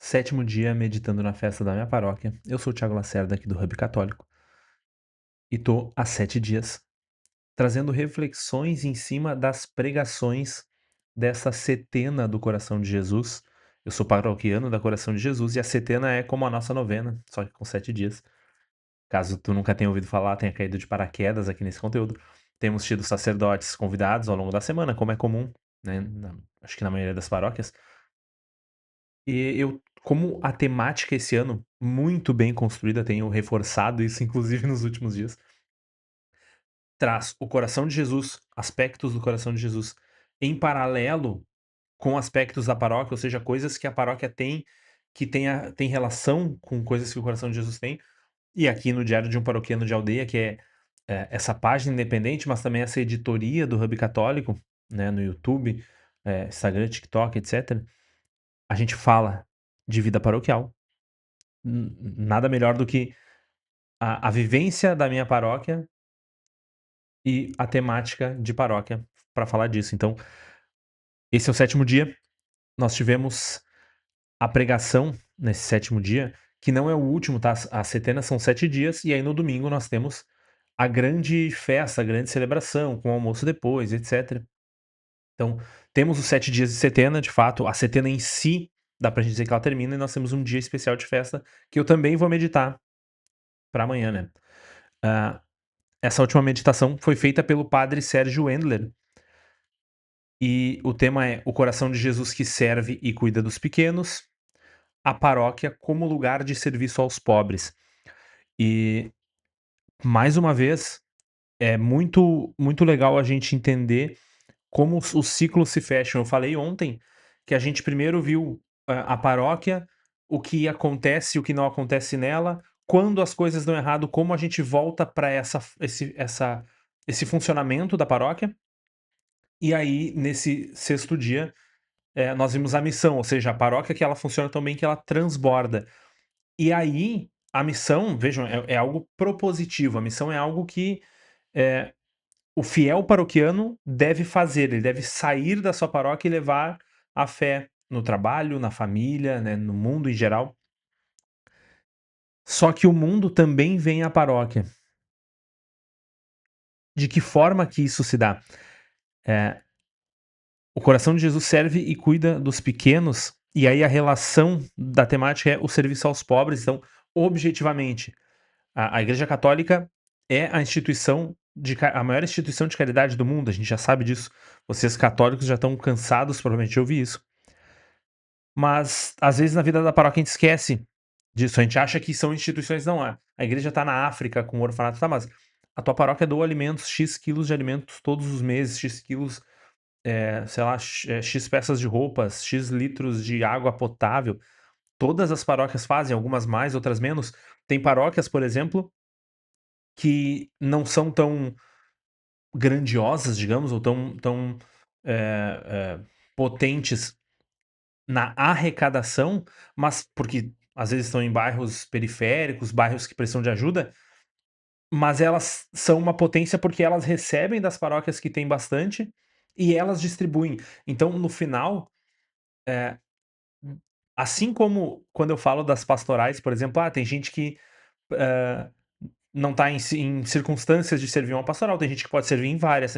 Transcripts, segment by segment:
Sétimo dia meditando na festa da minha paróquia. Eu sou o Thiago Lacerda, aqui do Hub Católico, e tô há 7 dias trazendo reflexões em cima das pregações dessa setena do Coração de Jesus. Eu sou paroquiano da Coração de Jesus e a setena é como a nossa novena, só que com 7 dias. Caso tu nunca tenha ouvido falar, tenha caído de paraquedas aqui nesse conteúdo, temos tido sacerdotes convidados ao longo da semana, como é comum, né, acho que na maioria das paróquias. E como a temática esse ano, muito bem construída, tenho reforçado isso inclusive nos últimos dias, traz o coração de Jesus, aspectos do coração de Jesus, em paralelo com aspectos da paróquia, ou seja, coisas que a paróquia tem, que tem relação com coisas que o coração de Jesus tem, e aqui no Diário de um Paroquiano de Aldeia, que é essa página independente, mas também essa editoria do Hub Católico, né, no YouTube, Instagram, TikTok, etc., a gente fala de vida paroquial. Nada melhor do que a vivência da minha paróquia e a temática de paróquia para falar disso. Então, esse é o sétimo dia. Nós tivemos a pregação nesse sétimo dia, que não é o último, tá? As setenas são 7 dias, e aí no domingo nós temos a grande festa, a grande celebração, com almoço depois, etc. Então, temos os 7 dias de setena, de fato, a setena em si, dá pra gente dizer que ela termina, e nós temos um dia especial de festa, que eu também vou meditar para amanhã, né? Ah, Essa última meditação foi feita pelo padre Sérgio Wendler, e o tema é o coração de Jesus que serve e cuida dos pequenos, a paróquia como lugar de serviço aos pobres. E, mais uma vez, é muito legal a gente entender como os ciclos se fecham. Eu falei ontem que a gente primeiro viu a paróquia, o que acontece e o que não acontece nela, quando as coisas dão errado, como a gente volta para esse funcionamento da paróquia. E aí, nesse sexto dia, nós vimos a missão, ou seja, a paróquia que ela funciona tão bem que ela transborda. E aí, a missão, vejam, é algo propositivo, a missão é algo que eh, o fiel paroquiano deve fazer, ele deve sair da sua paróquia e levar a fé no trabalho, na família, né, no mundo em geral. Só que o mundo também vem à paróquia. De que forma que isso se dá? Eh, o coração de Jesus serve e cuida dos pequenos, e aí a relação da temática é o serviço aos pobres. Então, objetivamente, a Igreja Católica é a maior instituição de caridade do mundo, a gente já sabe disso. Vocês católicos já estão cansados, provavelmente, de ouvir isso. Mas, às vezes, na vida da paróquia a gente esquece disso, a gente acha que são instituições, não, a igreja tá na África com o orfanato, tá, mas a tua paróquia doa alimentos, X quilos de alimentos todos os meses, X quilos, sei lá, X peças de roupas, X litros de água potável. Todas as paróquias fazem, algumas mais, outras menos. Tem paróquias, por exemplo, que não são tão grandiosas, digamos, ou tão eh potentes na arrecadação, mas porque às vezes estão em bairros periféricos, bairros que precisam de ajuda, mas elas são uma potência porque elas recebem das paróquias que têm bastante e elas distribuem. Então, no final, eh, assim como quando eu falo das pastorais, por exemplo, tem gente que, hã, não está em circunstâncias de servir uma pastoral, tem gente que pode servir em várias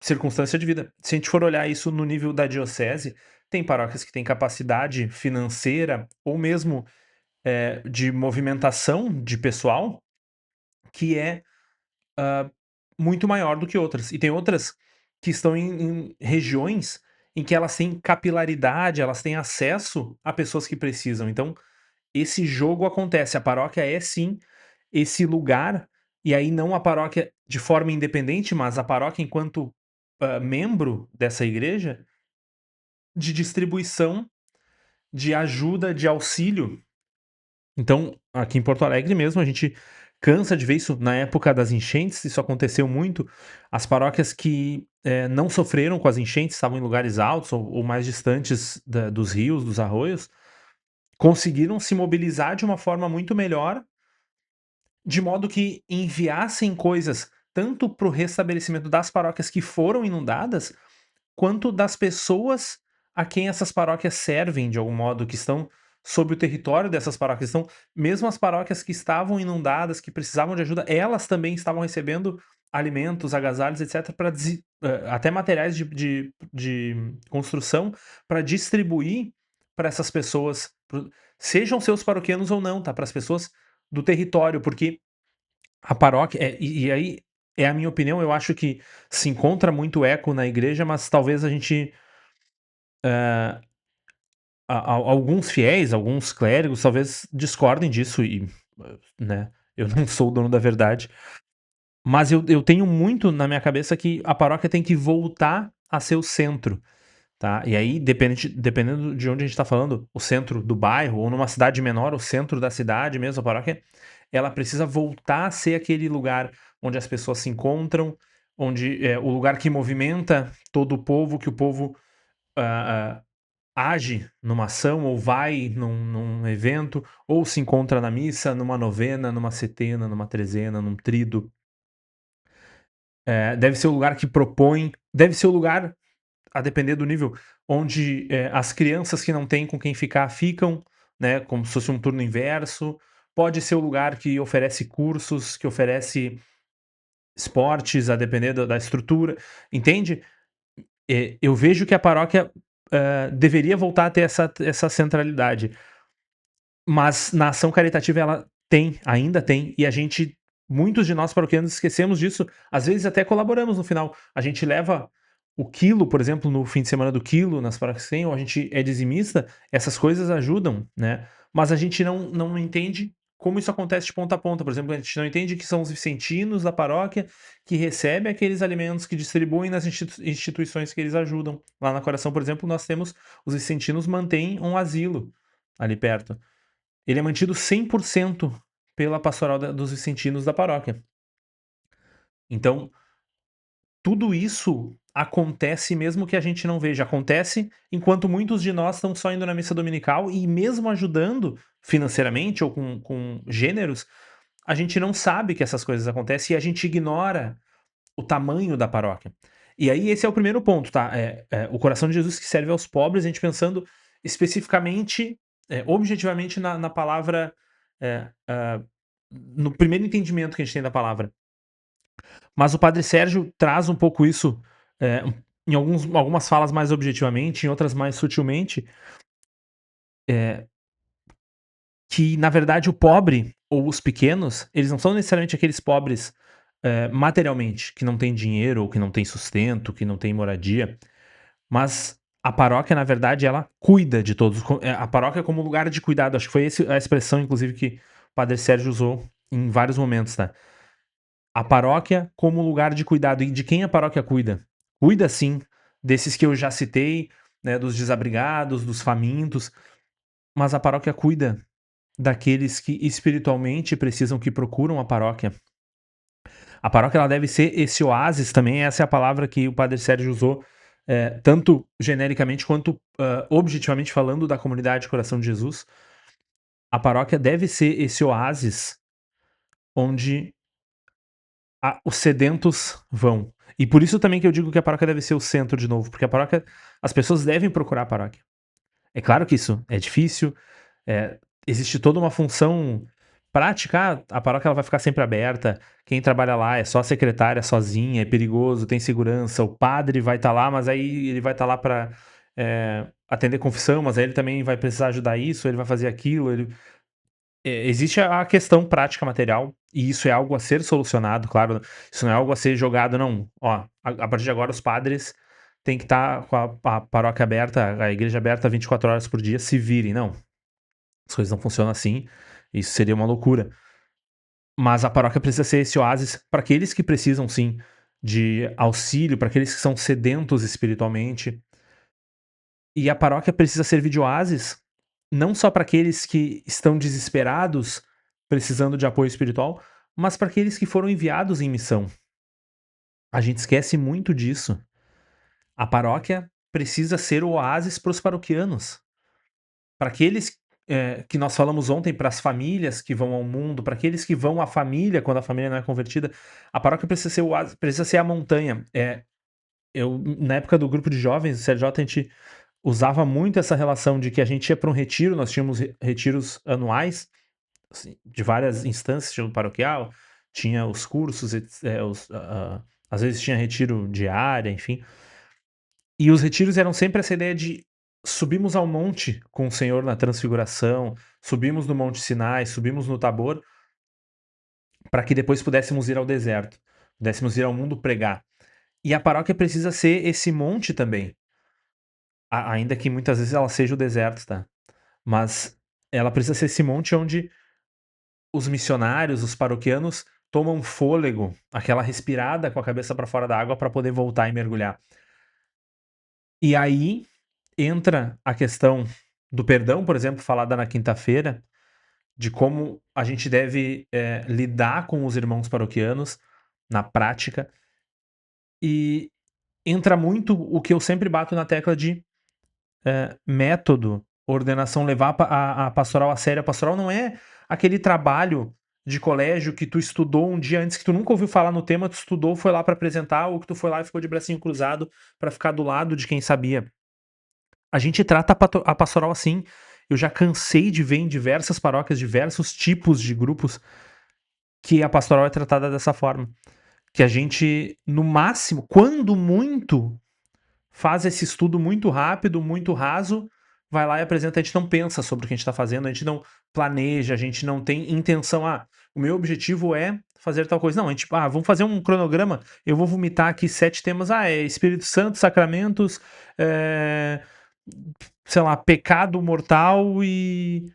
circunstância de vida. Se a gente for olhar isso no nível da diocese, tem paróquias que têm capacidade financeira ou mesmo de movimentação de pessoal que é muito maior do que outras. E tem outras que estão em regiões em que elas têm capilaridade, elas têm acesso a pessoas que precisam. Então, esse jogo acontece. A paróquia é sim esse lugar, e aí não a paróquia de forma independente, mas a paróquia enquanto membro dessa igreja, de distribuição, de ajuda, de auxílio. Então, aqui em Porto Alegre mesmo, a gente cansa de ver isso na época das enchentes, isso aconteceu muito. As paróquias que não sofreram com as enchentes, estavam em lugares altos ou mais distantes dos rios, dos arroios, conseguiram se mobilizar de uma forma muito melhor, de modo que enviassem coisas tanto para o restabelecimento das paróquias que foram inundadas, quanto das pessoas a quem essas paróquias servem de algum modo, que estão sobre o território dessas paróquias. Então, mesmo as paróquias que estavam inundadas, que precisavam de ajuda, elas também estavam recebendo alimentos, agasalhos, etc., para até materiais de construção para distribuir para essas pessoas, sejam seus paroquianos ou não, tá? Para as pessoas do território, porque a paróquia, e aí é a minha opinião, eu acho que se encontra muito eco na igreja, mas talvez a gente. Alguns fiéis, alguns clérigos, talvez discordem disso, né? Eu não sou o dono da verdade, mas eu tenho muito na minha cabeça que a paróquia tem que voltar a ser o centro. Tá? E aí, dependendo de onde a gente está falando, o centro do bairro, ou numa cidade menor, o centro da cidade mesmo, a paróquia, ela precisa voltar a ser aquele lugar onde as pessoas se encontram, onde é o lugar que movimenta todo o povo, que o povo ah, age numa ação, ou vai num evento, ou se encontra na missa, numa novena, numa setena, numa trezena, num trido. Deve ser o lugar que propõe, deve ser o lugar, a depender do nível, onde as crianças que não têm com quem ficar ficam, né, como se fosse um turno inverso. Pode ser o lugar que oferece cursos, que oferece esportes, a depender da estrutura, entende? Eu vejo que a paróquia deveria voltar a ter essa centralidade, mas na ação caritativa ela tem, ainda tem, e muitos de nós paroquianos esquecemos disso, às vezes até colaboramos no final. A gente leva o quilo, por exemplo, no fim de semana do quilo, nas paróquias que tem, ou a gente é dizimista, essas coisas ajudam, né? Mas a gente não entende como isso acontece de ponta a ponta. Por exemplo, a gente não entende que são os vicentinos da paróquia que recebem aqueles alimentos, que distribuem nas instituições que eles ajudam. Lá na Coração, por exemplo, nós temos, os vicentinos mantêm um asilo ali perto. Ele é mantido 100% pela pastoral dos vicentinos da paróquia. Então, tudo isso acontece mesmo que a gente não veja. Acontece enquanto muitos de nós estão só indo na missa dominical e mesmo ajudando financeiramente ou com gêneros, a gente não sabe que essas coisas acontecem e a gente ignora o tamanho da paróquia. E aí esse é o primeiro ponto, tá? O coração de Jesus que serve aos pobres, a gente pensando especificamente, objetivamente na palavra, no primeiro entendimento que a gente tem da palavra. Mas o Padre Sérgio traz um pouco isso, em algumas falas mais objetivamente, em outras mais sutilmente, que na verdade o pobre ou os pequenos, eles não são necessariamente aqueles pobres materialmente, que não têm dinheiro ou que não têm sustento, que não têm moradia, mas a paróquia, na verdade, ela cuida de todos. A paróquia é como lugar de cuidado. Acho que foi a expressão, inclusive, que o Padre Sérgio usou em vários momentos, tá? A paróquia como lugar de cuidado. E de quem a paróquia cuida? Cuida, sim, desses que eu já citei, né, dos desabrigados, dos famintos, mas a paróquia cuida daqueles que espiritualmente precisam, que procuram a paróquia. A paróquia ela deve ser esse oásis também, essa é a palavra que o Padre Sérgio usou, tanto genericamente quanto objetivamente falando da comunidade Coração de Jesus. A paróquia deve ser esse oásis onde os sedentos vão. E por isso também que eu digo que a paróquia deve ser o centro de novo, porque a paróquia, as pessoas devem procurar a paróquia. É claro que isso é difícil, existe toda uma função prática, a paróquia ela vai ficar sempre aberta, quem trabalha lá é só a secretária sozinha, é perigoso, tem segurança, o padre vai estar lá, mas aí ele vai estar lá para atender confissão, mas aí ele também vai precisar ajudar isso, ele vai fazer aquilo, existe a questão prática material, e isso é algo a ser solucionado, claro, isso não é algo a ser jogado, não, ó, a partir de agora os padres têm que estar com a paróquia aberta, a igreja aberta 24 horas por dia, se virem, não. As coisas não funcionam assim, isso seria uma loucura. Mas a paróquia precisa ser esse oásis para aqueles que precisam, sim, de auxílio, para aqueles que são sedentos espiritualmente. E a paróquia precisa servir de oásis não só para aqueles que estão desesperados, precisando de apoio espiritual, mas para aqueles que foram enviados em missão. A gente esquece muito disso. A paróquia precisa ser o oásis para os paroquianos. Para aqueles que nós falamos ontem, para as famílias que vão ao mundo, para aqueles que vão à família quando a família não é convertida, a paróquia precisa ser, precisa ser a montanha. Na época do grupo de jovens, do CLJ, a gente usava muito essa relação de que a gente ia para um retiro, nós tínhamos retiros anuais, assim, de várias instâncias, estilo paroquial, tinha os cursos, às vezes tinha retiro diária, enfim. E os retiros eram sempre essa ideia de subimos ao monte com o Senhor na transfiguração, subimos no Monte Sinai, subimos no Tabor, para que depois pudéssemos ir ao deserto, pudéssemos ir ao mundo pregar. E a paróquia precisa ser esse monte também, ainda que muitas vezes ela seja o deserto, tá? Mas ela precisa ser esse monte onde os missionários, os paroquianos, tomam fôlego, aquela respirada com a cabeça para fora da água para poder voltar e mergulhar. E aí entra a questão do perdão, por exemplo, falada na quinta-feira, de como a gente deve lidar com os irmãos paroquianos na prática. E entra muito o que eu sempre bato na tecla de método, ordenação, levar a pastoral a sério. A pastoral não é aquele trabalho de colégio que tu estudou um dia antes, que tu nunca ouviu falar no tema, tu estudou, foi lá para apresentar, ou que tu foi lá e ficou de bracinho cruzado para ficar do lado de quem sabia. A gente trata a pastoral assim. Eu já cansei de ver em diversas paróquias, diversos tipos de grupos, que a pastoral é tratada dessa forma. Que a gente, no máximo, quando muito, faz esse estudo muito rápido, muito raso, vai lá e apresenta. A gente não pensa sobre o que a gente está fazendo, a gente não planeja, a gente não tem intenção. O meu objetivo é fazer tal coisa. Não, a gente, vamos fazer um cronograma, eu vou vomitar aqui 7 temas. É Espírito Santo, sacramentos, sei lá, pecado mortal e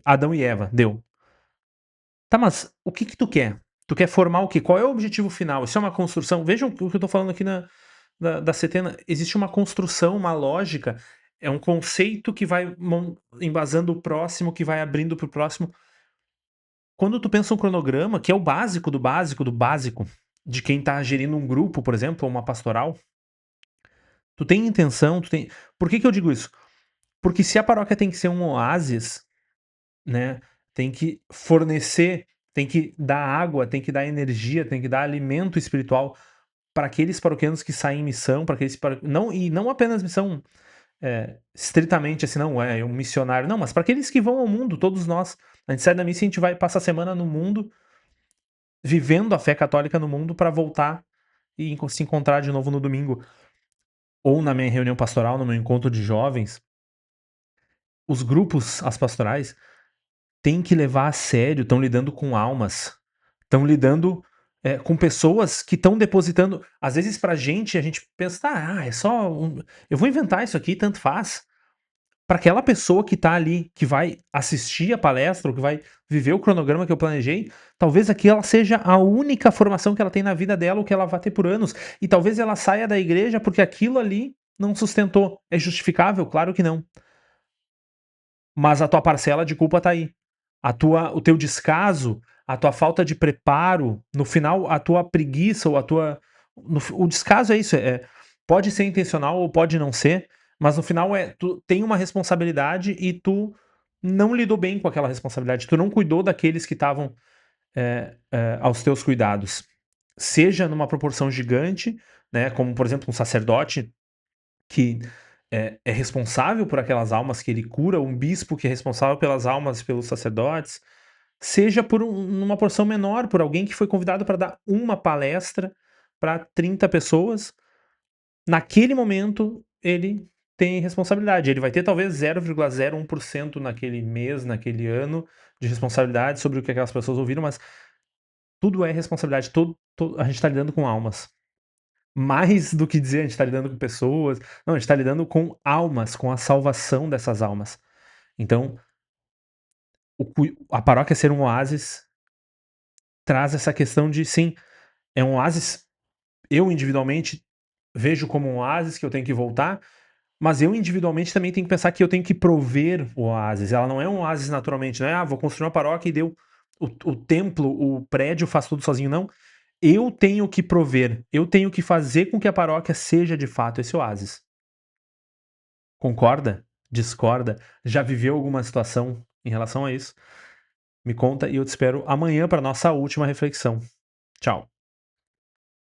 Adão e Eva. Deu. Tá, mas o que tu quer? Tu quer formar o quê? Qual é o objetivo final? Isso é uma construção. Vejam o que eu tô falando aqui da Setena. Existe uma construção, uma lógica. É um conceito que vai embasando o próximo, que vai abrindo pro próximo. Quando tu pensa um cronograma, que é o básico do básico do básico, de quem tá gerindo um grupo, por exemplo, ou uma pastoral, tu tem intenção, tu tem. Por que eu digo isso? Porque se a paróquia tem que ser um oásis, né? Tem que fornecer, tem que dar água, tem que dar energia, tem que dar alimento espiritual para aqueles paroquianos que saem em missão, para aqueles não, e não apenas missão estritamente assim, não é um missionário, não, mas para aqueles que vão ao mundo, todos nós. A gente sai da missa e a gente vai passar a semana no mundo, vivendo a fé católica no mundo para voltar e se encontrar de novo no domingo. Ou na minha reunião pastoral, no meu encontro de jovens, os grupos, as pastorais, têm que levar a sério, estão lidando com almas, estão lidando com pessoas que estão depositando. Às vezes, pra gente, a gente pensa, é só. Eu vou inventar isso aqui, tanto faz. Para aquela pessoa que tá ali, que vai assistir a palestra, ou que vai viver o cronograma que eu planejei, talvez aquela seja a única formação que ela tem na vida dela, ou que ela vai ter por anos. E talvez ela saia da igreja porque aquilo ali não sustentou. É justificável? Claro que não. Mas a tua parcela de culpa tá aí. O teu descaso, a tua falta de preparo, no final, a tua preguiça ou o descaso é isso, pode ser intencional ou pode não ser, mas no final tu tem uma responsabilidade e tu não lidou bem com aquela responsabilidade, tu não cuidou daqueles que estavam aos teus cuidados. Seja numa proporção gigante, né, como por exemplo um sacerdote que é responsável por aquelas almas que ele cura, um bispo que é responsável pelas almas, pelos sacerdotes, seja por numa porção menor, por alguém que foi convidado para dar uma palestra para 30 pessoas, naquele momento ele tem responsabilidade. Ele vai ter talvez 0,01% naquele mês, naquele ano, de responsabilidade sobre o que aquelas pessoas ouviram, mas tudo é responsabilidade. A gente está lidando com almas. Mais do que dizer a gente está lidando com pessoas, não, a gente está lidando com almas, com a salvação dessas almas. Então, a paróquia ser um oásis traz essa questão de, sim, é um oásis, eu individualmente vejo como um oásis que eu tenho que voltar, mas eu individualmente também tenho que pensar que eu tenho que prover o oásis. Ela não é um oásis naturalmente, não é, vou construir uma paróquia e deu o templo, o prédio faz tudo sozinho, não. Eu tenho que prover, eu tenho que fazer com que a paróquia seja de fato esse oásis. Concorda? Discorda? Já viveu alguma situação em relação a isso? Me conta e eu te espero amanhã para nossa última reflexão. Tchau.